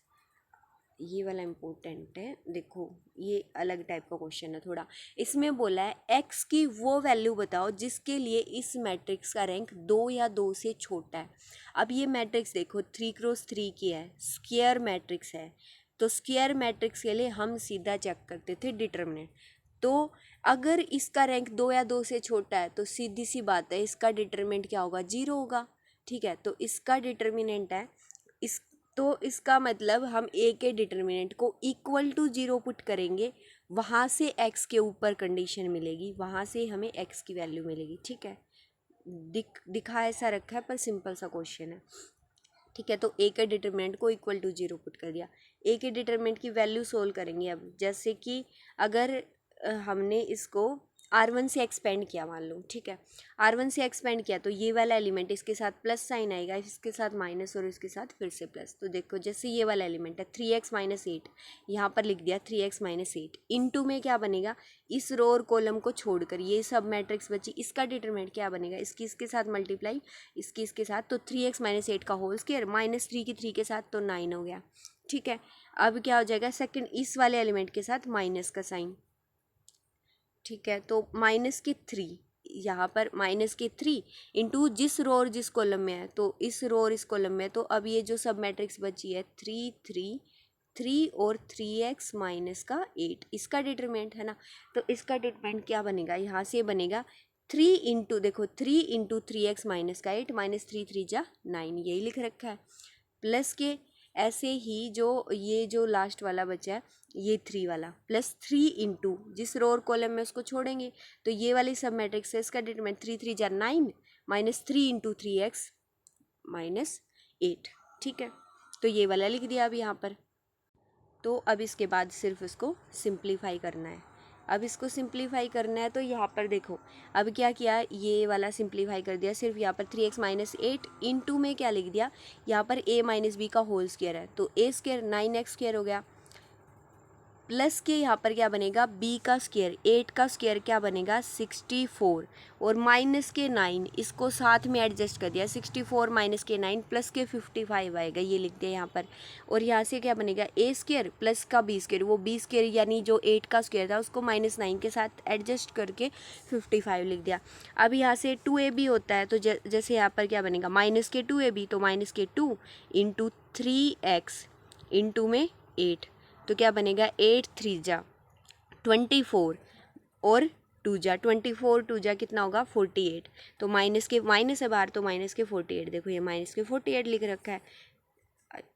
ये वाला इम्पोर्टेंट है, देखो ये अलग टाइप का क्वेश्चन है थोड़ा। इसमें बोला है एक्स की वो वैल्यू बताओ जिसके लिए इस मैट्रिक्स का रैंक 2 या 2 से छोटा है। अब ये मैट्रिक्स देखो 3x3 की है, स्क्वायर मैट्रिक्स है, तो स्क्वायर मैट्रिक्स के लिए हम सीधा चेक करते थे डिटर्मिनेंट। तो अगर इसका रैंक 2 या 2 से छोटा है तो सीधी सी बात है इसका डिटर्मिनेंट क्या होगा, जीरो होगा। ठीक है, तो इसका डिटर्मिनेंट है इस, तो इसका मतलब हम ए के डिटर्मिनेंट को इक्वल टू जीरो पुट करेंगे, वहाँ से एक्स के ऊपर कंडीशन मिलेगी, वहाँ से हमें एक्स की वैल्यू मिलेगी। ठीक है, दिखा ऐसा रखा है पर सिंपल सा क्वेश्चन है। ठीक है, तो ए के डिटर्मिनेंट को इक्वल टू जीरो पुट कर दिया। ए के डिटर्मिनेंट की वैल्यू सोल्व करेंगे अब। जैसे कि अगर हमने इसको R1 से एक्सपेंड किया मान लो, ठीक है, R1 से एक्सपेंड किया तो ये वाला एलिमेंट इसके साथ प्लस साइन आएगा, इसके साथ माइनस और इसके साथ फिर से प्लस। तो देखो जैसे ये वाला एलिमेंट है 3x माइनस 8, यहाँ पर लिख दिया 3x माइनस 8, इनटू में क्या बनेगा, इस रो और कॉलम को छोड़कर ये सब मैट्रिक्स बची, इसका डिटरमिनेंट क्या बनेगा, इसकी इसके साथ मल्टीप्लाई, इसकी इसके साथ, तो 3x माइनस 8 का होल स्क्वायर माइनस 3 की 3 के साथ तो 9 हो गया। ठीक है, अब क्या हो जाएगा, सेकंड इस वाले एलिमेंट के साथ माइनस का साइन। ठीक है, तो माइनस के 3, यहाँ पर माइनस के 3 इंटू जिस रो और जिस कॉलम में है, तो इस रो और इस कॉलम में, तो अब ये जो सब मैट्रिक्स बची है 3 3 3 और 3x माइनस का 8, इसका डिटरमिनेंट है ना। तो इसका डिटरमिनेंट क्या बनेगा, यहाँ से बनेगा 3 इंटू, देखो 3 इंटू 3x माइनस का 8 माइनस 3 3 जा 9, यही लिख रखा है, प्लस के ऐसे ही जो ये जो लास्ट वाला बचा है ये 3 वाला, प्लस 3 इंटू जिस रो और कॉलम में उसको छोड़ेंगे, तो ये वाली सब मैट्रिक्स है, इसका डिटरमिनेंट 3 3 जा 9 माइनस 3 इंटू 3x माइनस 8। ठीक है, तो ये वाला लिख दिया अब यहाँ पर। तो अब इसके बाद सिर्फ इसको सिंप्लीफाई करना है। अब इसको सिंप्लीफाई करना है तो यहाँ पर देखो अब क्या किया, ये वाला सिंप्लीफाई कर दिया, सिर्फ यहाँ पर 3x माइनस 8 इंटू में क्या लिख दिया, यहाँ पर a माइनस बी का होल स्क्वायर है, तो a स्क्वायर 9x स्क्वायर हो गया, प्लस के यहाँ पर क्या बनेगा, b का स्क्वायर, 8 का स्क्वायर क्या बनेगा 64, और माइनस के 9 इसको साथ में एडजस्ट कर दिया, 64 माइनस के 9 प्लस के 55 आएगा, ये लिख दिया यहाँ पर। और यहाँ से क्या बनेगा a स्क्वायर प्लस का b स्क्वायर, वो b स्क्वायर यानी जो 8 का स्क्वायर था उसको माइनस 9 के साथ एडजस्ट करके 55 लिख दिया। अब यहाँ से 2ab होता है, तो जैसे यहाँ पर क्या बनेगा माइनस के 2ab, तो माइनस के 2 इंटू 3x इंटू में 8, तो क्या बनेगा 8 3 जा 24 और 2 जा 24, 2 जा कितना होगा 48, तो माइनस के माइनस है बाहर, तो माइनस के 48, देखो ये माइनस के 48 लिख रखा है।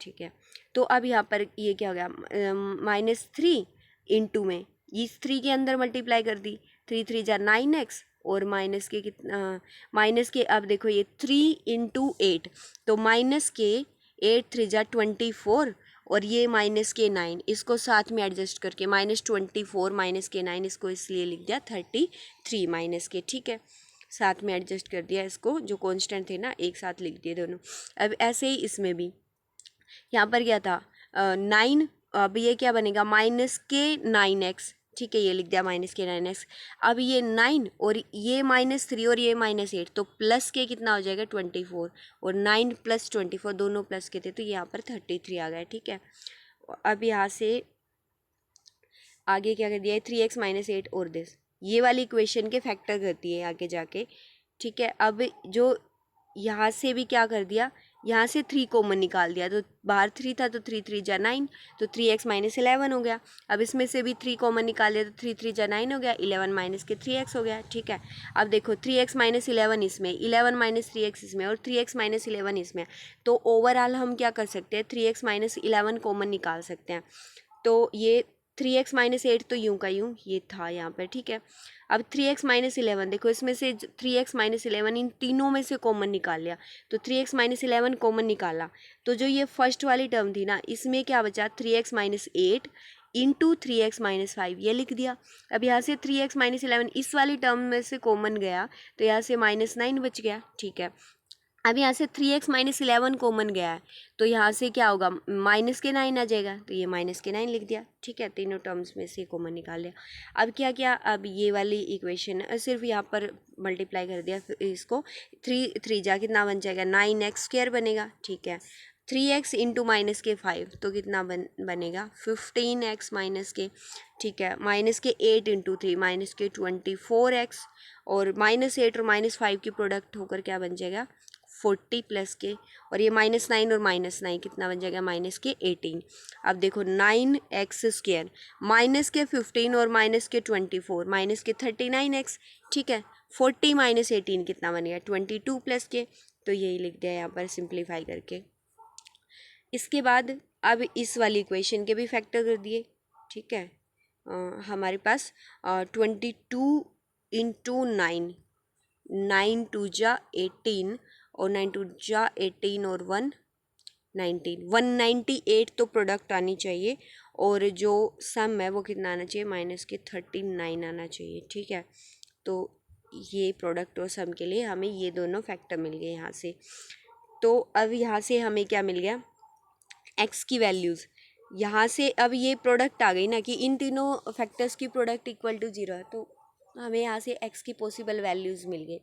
ठीक है, तो अब यहाँ पर ये क्या हो गया -3 इंटू में इस 3 के अंदर मल्टीप्लाई कर दी, 3 3 जा 9x और माइनस के कितना, माइनस के अब देखो ये 3 इंटू 8, तो माइनस के 8 3 जा 24 और ये माइनस के 9, इसको साथ में एडजस्ट करके -24 माइनस के 9, इसको इसलिए लिख दिया 33 माइनस के। ठीक है, साथ में एडजस्ट कर दिया, इसको जो कांस्टेंट थे ना एक साथ लिख दिए दोनों। अब ऐसे ही इसमें भी यहाँ पर क्या था 9 अब ये क्या बनेगा -9x, ठीक है, ये लिख दिया -9x। अब ये 9 और ये -3 और ये -8, तो प्लस के कितना हो जाएगा 24, और 9 + 24 दोनों प्लस के थे, तो यहाँ पर 33 आ गया, ठीक है। अब यहाँ से आगे क्या कर दिया है, 3x - 8 और दिस, ये वाली इक्वेशन के फैक्टर करती है आगे जाके, ठीक है। अब जो यहाँ से भी क्या कर दिया, यहाँ से 3 कॉमन निकाल दिया, तो बाहर 3 था तो 3 3 जा 9, तो 3x - 11 हो गया। अब इसमें से भी 3 कॉमन निकाल दिया तो 3 3 जा 9 हो गया, 11 माइनस के 3x हो गया, ठीक है। अब देखो 3x - 11 इसमें, 11 - 3x इसमें, और 3x - 11 इसमें, तो ओवरऑल हम क्या कर सकते हैं, 3x - 11 कॉमन निकाल सकते हैं। तो ये 3x - 8 तो यूं का यूं ये था यहाँ पर, ठीक है। अब 3x - 11 देखो, इसमें से 3x - 11 इन तीनों में से कॉमन निकाल लिया, तो 3x - 11 कॉमन निकाला, तो जो ये फर्स्ट वाली टर्म थी ना, इसमें क्या बचा 3x - 8 इंटू 3x - 5, ये लिख दिया। अब यहाँ से 3x - 11 इस वाली टर्म में से कॉमन गया, तो यहाँ से -9 बच गया, ठीक है। अब यहाँ से 3x - 11 कॉमन गया है, तो यहाँ से क्या होगा, -9 आ जाएगा, तो ये -9 लिख दिया, ठीक है। तीनों टर्म्स में से कॉमन निकाल लिया। अब क्या किया, अब ये वाली इक्वेशन सिर्फ यहाँ पर मल्टीप्लाई कर दिया, फिर इसको 3 3 जा कितना बन जाएगा, 9x² बनेगा, ठीक है। 3x इंटू -5 तो कितना बनेगा 15x -, ठीक है, -8 इंटू 3 -24x, और -8 और -5 की प्रोडक्ट होकर क्या बन जाएगा 40 प्लस के, और ये -9 और -9 कितना बन जाएगा -18। अब देखो 9x², -15 और -24 -39x, ठीक है। 40 - 18 कितना बन गया 22 प्लस के, तो यही लिख दिया यहाँ पर सिंप्लीफाई करके। इसके बाद अब इस वाली इक्वेशन के भी फैक्टर कर दिए, ठीक है। हमारे पास 22 इंटू 9, 9 2 जा 18, और 9 2 जा 18 और 1 19, 198 तो प्रोडक्ट आनी चाहिए, और जो सम है वो कितना आना चाहिए -39 आना चाहिए, ठीक है। तो ये प्रोडक्ट और सम के लिए हमें ये दोनों फैक्टर मिल गए यहाँ से। तो अब यहाँ से हमें क्या मिल गया, x की वैल्यूज़, यहाँ से अब ये प्रोडक्ट आ गई ना कि इन तीनों फैक्टर्स की प्रोडक्ट इक्वल टू 0 है, तो हमें यहाँ से x की पॉसिबल वैल्यूज़ मिल गई।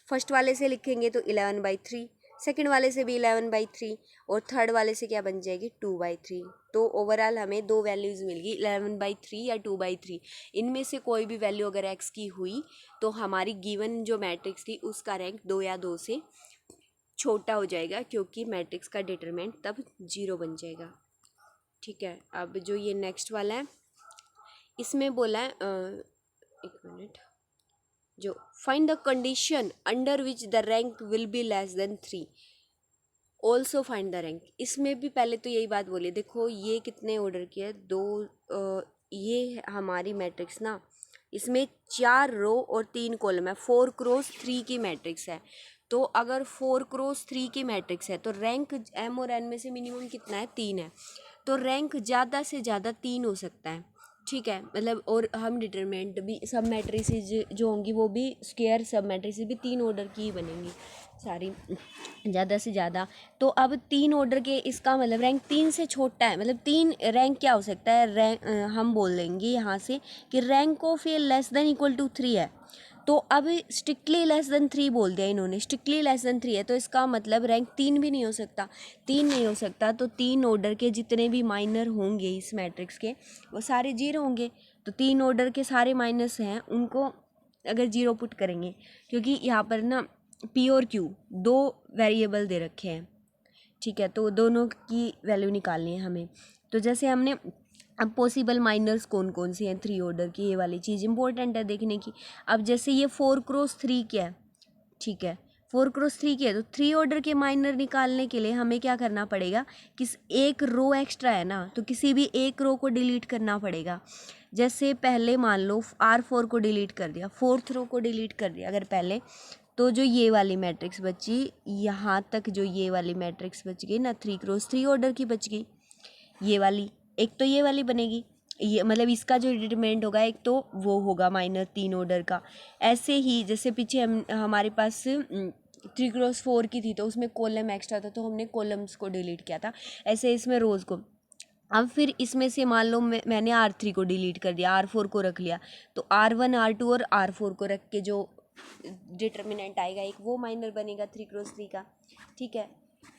फर्स्ट वाले से लिखेंगे तो 11/3, सेकंड वाले से भी 11/3, और थर्ड वाले से क्या बन जाएगी 2/3। तो ओवरऑल हमें दो वैल्यूज़ मिल गई, 11/3 या 2/3। इनमें से कोई भी वैल्यू अगर x की हुई तो हमारी गिवन जो मैट्रिक्स थी उसका रैंक 2 या 2 से छोटा हो जाएगा, क्योंकि मैट्रिक्स का डिटरमिनेंट तब 0 बन जाएगा, ठीक है। अब जो ये नेक्स्ट वाला है इसमें बोला है एक मिनट, जो find the condition under which the rank will be less than 3, also find the rank. इसमें भी पहले तो यही बात बोली, देखो ये कितने ऑर्डर की है, ये हमारी मैट्रिक्स ना, इसमें 4 रो और 3 कॉलम है, 4x3 की मैट्रिक्स है। तो अगर 4x3 की मैट्रिक्स है तो रैंक m और n में से मिनिमम कितना है 3 है, तो रैंक ज़्यादा से ज़्यादा 3 हो सकता है, ठीक है। मतलब और हम डिटरमिनेंट भी सब मैट्रिसेस जो होंगी वो भी स्क्वायर सब मैट्रिसेस भी 3 ऑर्डर की ही बनेंगी सारी, ज़्यादा से ज़्यादा। तो अब 3 ऑर्डर के, इसका मतलब रैंक 3 से छोटा है, मतलब 3 रैंक क्या हो सकता है, रैंक हम बोल देंगे यहाँ से कि rank of A less than equal to 3 है। तो अब स्ट्रिक्टली लेस देन 3 बोल दिया इन्होंने, स्ट्रिक्टली लेस देन 3 है, तो इसका मतलब रैंक 3 भी नहीं हो सकता, 3 नहीं हो सकता, तो 3 ऑर्डर के जितने भी माइनर होंगे इस मैट्रिक्स के वो सारे 0 होंगे। तो 3 ऑर्डर के सारे माइनस हैं उनको अगर 0 पुट करेंगे, क्योंकि यहाँ पर ना p और q दो वेरिएबल दे रखे हैं, ठीक है, तो दोनों की वैल्यू निकालनी है हमें। तो जैसे हमने अब पॉसिबल माइनर्स कौन कौन से हैं 3 ऑर्डर की, ये वाली चीज़ इंपॉर्टेंट है देखने की। अब जैसे ये 4x3 क्या है, ठीक है, 4x3 की है, तो 3 ऑर्डर के माइनर निकालने के लिए हमें क्या करना पड़ेगा, किस एक रो एक्स्ट्रा है ना, तो किसी भी एक रो को डिलीट करना पड़ेगा। जैसे पहले मान लो R4 को डिलीट कर दिया, 4th रो को डिलीट कर दिया अगर पहले, तो जो ये वाली मैट्रिक्स बची, यहाँ तक जो ये वाली मैट्रिक्स बच गई ना 3x3 ऑर्डर की बच गई, ये वाली एक तो ये वाली बनेगी, ये मतलब इसका जो डिटरमिनेंट होगा एक तो वो होगा -3 ऑर्डर का। ऐसे ही जैसे पीछे हमारे पास 3x4 की थी तो उसमें कॉलम एक्स्ट्रा था तो हमने कॉलम्स को डिलीट किया था, ऐसे इसमें रोज़ को अब फिर इसमें से मान लो मैंने R3 को डिलीट कर दिया, R4 को रख लिया, तो R1 R2 और R4 को रख के जो डिटर्मिनेंट आएगा एक वो माइनर बनेगा 3x3 का, ठीक है।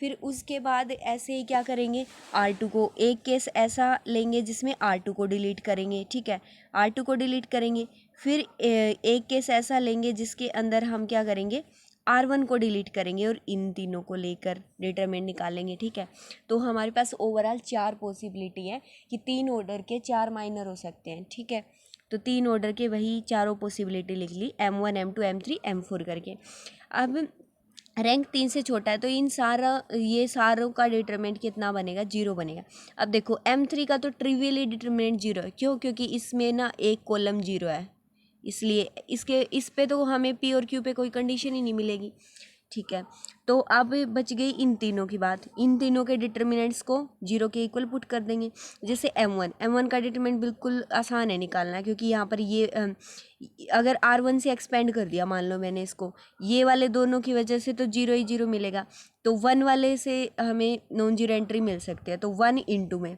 फिर उसके बाद ऐसे ही क्या करेंगे, R2 को एक केस ऐसा लेंगे जिसमें R2 को डिलीट करेंगे, ठीक है, R2 को डिलीट करेंगे। फिर एक केस ऐसा लेंगे जिसके अंदर हम क्या करेंगे, R1 को डिलीट करेंगे और इन तीनों को लेकर डिटरमिनेंट निकालेंगे, ठीक है। तो हमारे पास ओवरऑल 4 पॉसिबिलिटी है कि 3 ऑर्डर के 4 माइनर हो सकते हैं, ठीक है। तो 3 ऑर्डर के वही चारों पॉसिबिलिटी लिख ली, M1 M2 M3 M4 करके। अब रैंक 3 से छोटा है तो ये सारों का डिटरमिनेंट कितना बनेगा, 0 बनेगा। अब देखो M3 का तो ट्रिवियली डिटरमिनेंट 0 है, क्यों, क्योंकि इसमें ना एक कॉलम 0 है, इसलिए इस पे तो हमें P और Q पे कोई कंडीशन ही नहीं मिलेगी, ठीक है। तो अब बच गई इन तीनों की बात, इन तीनों के डिटर्मिनेंट्स को 0 के इक्वल पुट कर देंगे। जैसे M1 का डिटर्मिनेंट बिल्कुल आसान है निकालना, क्योंकि यहाँ पर ये अगर R1 से एक्सपेंड कर दिया मान लो मैंने इसको, ये वाले दोनों की वजह से तो 0 ही 0 मिलेगा, तो 1 वाले से हमें नॉन जीरो एंट्री मिल सकती है। तो 1 इंटू में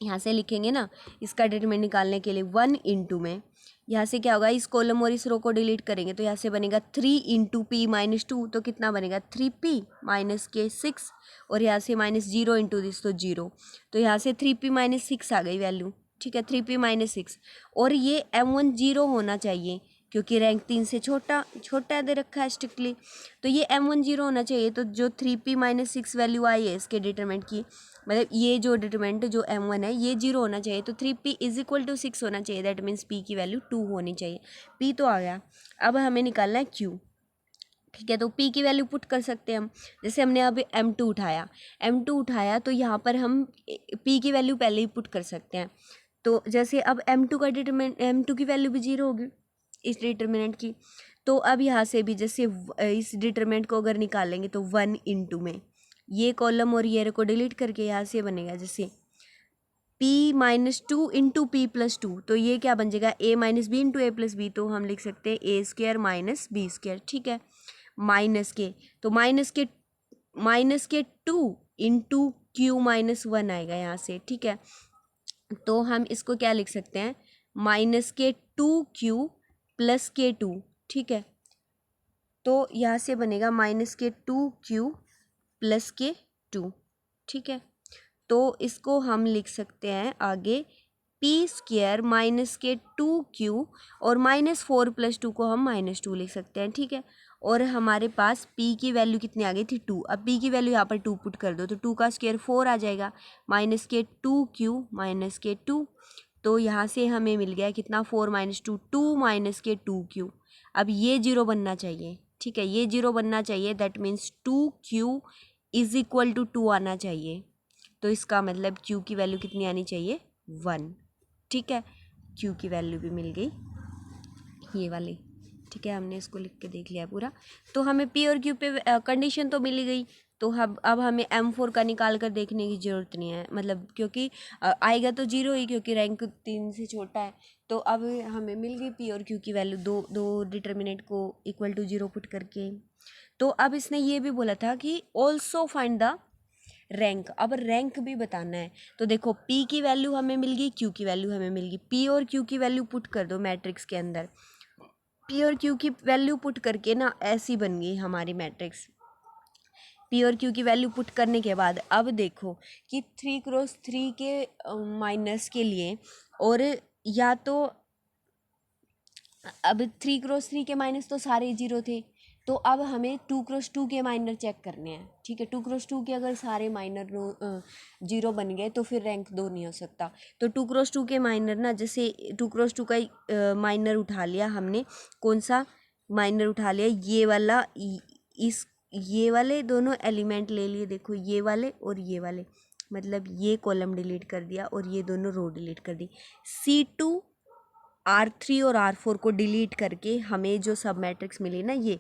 यहाँ से लिखेंगे ना, इसका डिटरमिनेंट निकालने के लिए 1 इंटू में यहाँ से क्या होगा, इस कॉलम और इस रो को डिलीट करेंगे तो यहाँ से बनेगा 3 इंटू पी माइनस 2, तो कितना बनेगा 3p माइनस के 6, और यहाँ से -0 इंटू दिस तो 0, तो यहाँ से 3p माइनस 6 आ गई वैल्यू, ठीक है, 3p माइनस 6। और ये M1 0 होना चाहिए क्योंकि रैंक 3 से छोटा दे रखा है स्ट्रिक्टली, तो ये M1 0 होना चाहिए। तो जो 3p माइनस 6 वैल्यू आई है इसके डिटरमिनेंट की, मतलब ये जो डिटरमिनेंट जो M1 है ये 0 होना चाहिए, तो 3p इज इक्वल टू 6 होना चाहिए, दैट मीन्स p की वैल्यू 2 होनी चाहिए। p तो आ गया, अब हमें निकालना है q, ठीक है। तो p की वैल्यू पुट कर सकते हैं हम, जैसे हमने अभी M2 उठाया तो यहाँ पर हम p की वैल्यू पहले ही पुट कर सकते हैं। तो जैसे अब M2 का डिटरमिनेंट, M2 की वैल्यू भी 0 होगी इस डिटरमिनेंट की, तो अब यहाँ से भी जैसे इस डिटरमिनेंट को अगर निकालेंगे तो 1 इंटू में ये कॉलम और ये को डिलीट करके यहाँ से बनेगा जैसे p minus 2 into P plus 2, तो ये क्या बन जाएगा a minus B into A plus B, तो हम लिख सकते हैं a square minus B square, ठीक है। माइनस के तो माइनस के 2 इंटू क्यू माइनस 1 आएगा यहाँ से, ठीक है। तो हम इसको क्या लिख सकते हैं, माइनस के 2q प्लस के 2, ठीक है। तो यहाँ से बनेगा माइनस के 2q प्लस के 2, ठीक है। तो इसको हम लिख सकते हैं आगे p स्क्वायर माइनस के 2q, और -4 प्लस 2 को हम -2 लिख सकते हैं, ठीक है। और हमारे पास p की वैल्यू कितनी आ गई थी 2, अब p की वैल्यू यहाँ पर 2 पुट कर दो तो 2 का स्क्वायर 4 आ जाएगा, माइनस के 2q माइनस के 2, तो यहाँ से हमें मिल गया कितना 4 माइनस 2 2 माइनस के 2q। अब ये 0 बनना चाहिए, ठीक है, ये 0 बनना चाहिए, that means 2q is equal to 2 आना चाहिए। तो इसका मतलब q की वैल्यू कितनी आनी चाहिए 1, ठीक है। q की वैल्यू भी मिल गई ये वाली, ठीक है, हमने इसको लिख के देख लिया पूरा। तो हमें p और q पे कंडीशन तो मिल ही गई, तो अब हमें M4 का निकाल कर देखने की ज़रूरत नहीं है, मतलब क्योंकि आएगा तो 0 ही, क्योंकि रैंक 3 से छोटा है। तो अब हमें मिल गई p और q की वैल्यू, दो डिटर्मिनेंट को इक्वल टू 0 पुट करके। तो अब इसने ये भी बोला था कि ऑल्सो फाइंड द रैंक, अब रैंक भी बताना है। तो देखो p की वैल्यू हमें मिल गई, q की वैल्यू हमें मिल गई, p और q की वैल्यू पुट कर दो मैट्रिक्स के अंदर, p और q की वैल्यू पुट करके ना ऐसी बन गई हमारी मैट्रिक्स। p और q की वैल्यू पुट करने के बाद अब देखो कि 3x3 के माइनस के लिए, और या तो अब 3x3 के माइनस तो सारे 0 थे, तो अब हमें 2x2 के माइनर चेक करने हैं, ठीक है। 2x2 के अगर सारे माइनर 0 बन गए तो फिर रैंक 2 नहीं हो सकता। तो 2x2 के माइनर ना, जैसे 2x2 का माइनर उठा लिया हमने, कौन सा माइनर उठा लिया, ये वाला, ये वाले दोनों एलिमेंट ले लिए, देखो ये वाले और ये वाले, मतलब ये कॉलम डिलीट कर दिया और ये दोनों रो डिलीट कर दी। C2 R3 और R4 को डिलीट करके हमें जो सब मैट्रिक्स मिली ना, ये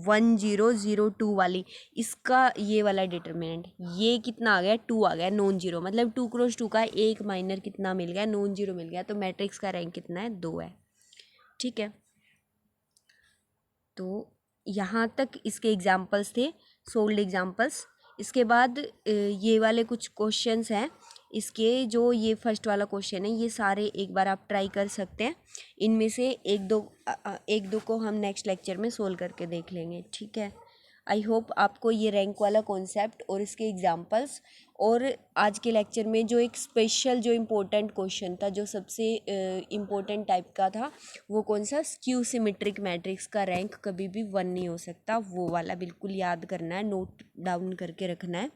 1 0 0 2 वाली, इसका ये वाला डिटर्मिनेंट ये कितना आ गया 2 आ गया, नॉन जीरो, मतलब 2x2 का एक माइनर कितना मिल गया, नॉन जीरो मिल गया। तो मैट्रिक्स का रैंक कितना है 2 है, ठीक है। तो यहाँ तक इसके एग्जाम्पल्स थे, सोल्ड एग्जाम्पल्स। इसके बाद ये वाले कुछ क्वेश्चंस हैं, इसके जो ये फर्स्ट वाला क्वेश्चन है ये सारे एक बार आप ट्राई कर सकते हैं। इनमें से एक दो को हम नेक्स्ट लेक्चर में सोल्व करके देख लेंगे, ठीक है। आई होप आपको ये रैंक वाला कॉन्सेप्ट और इसके एग्जांपल्स और आज के लेक्चर में जो एक स्पेशल जो इम्पोर्टेंट क्वेश्चन था, जो सबसे इम्पोर्टेंट टाइप का था, वो कौन सा, स्क्यू सिमेट्रिक मैट्रिक्स का रैंक कभी भी 1 नहीं हो सकता, वो वाला बिल्कुल याद करना है, नोट डाउन करके रखना है।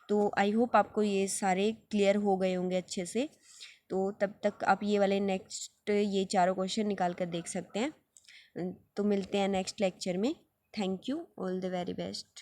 तो आई होप आपको ये सारे क्लियर हो गए होंगे अच्छे से। तो तब तक आप ये वाले नेक्स्ट ये चारों क्वेश्चन निकाल कर देख सकते हैं। तो मिलते हैं नेक्स्ट लेक्चर में। Thank you, all the very best.